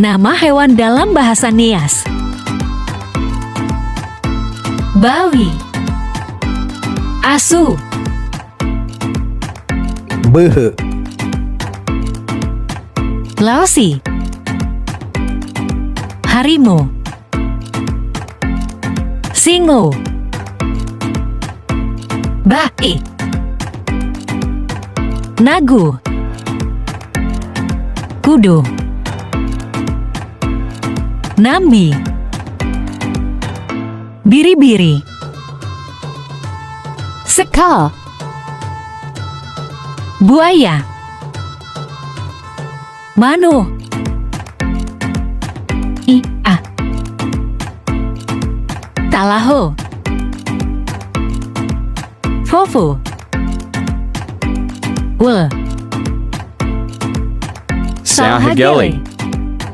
Nama hewan dalam bahasa Nias. Bawi, asu, Beuh. lausi, harimau, singo, baik, nagu, kudu, nambi, biri-biri, sekal, buaya, manu, talaho, fofu, Sahageli.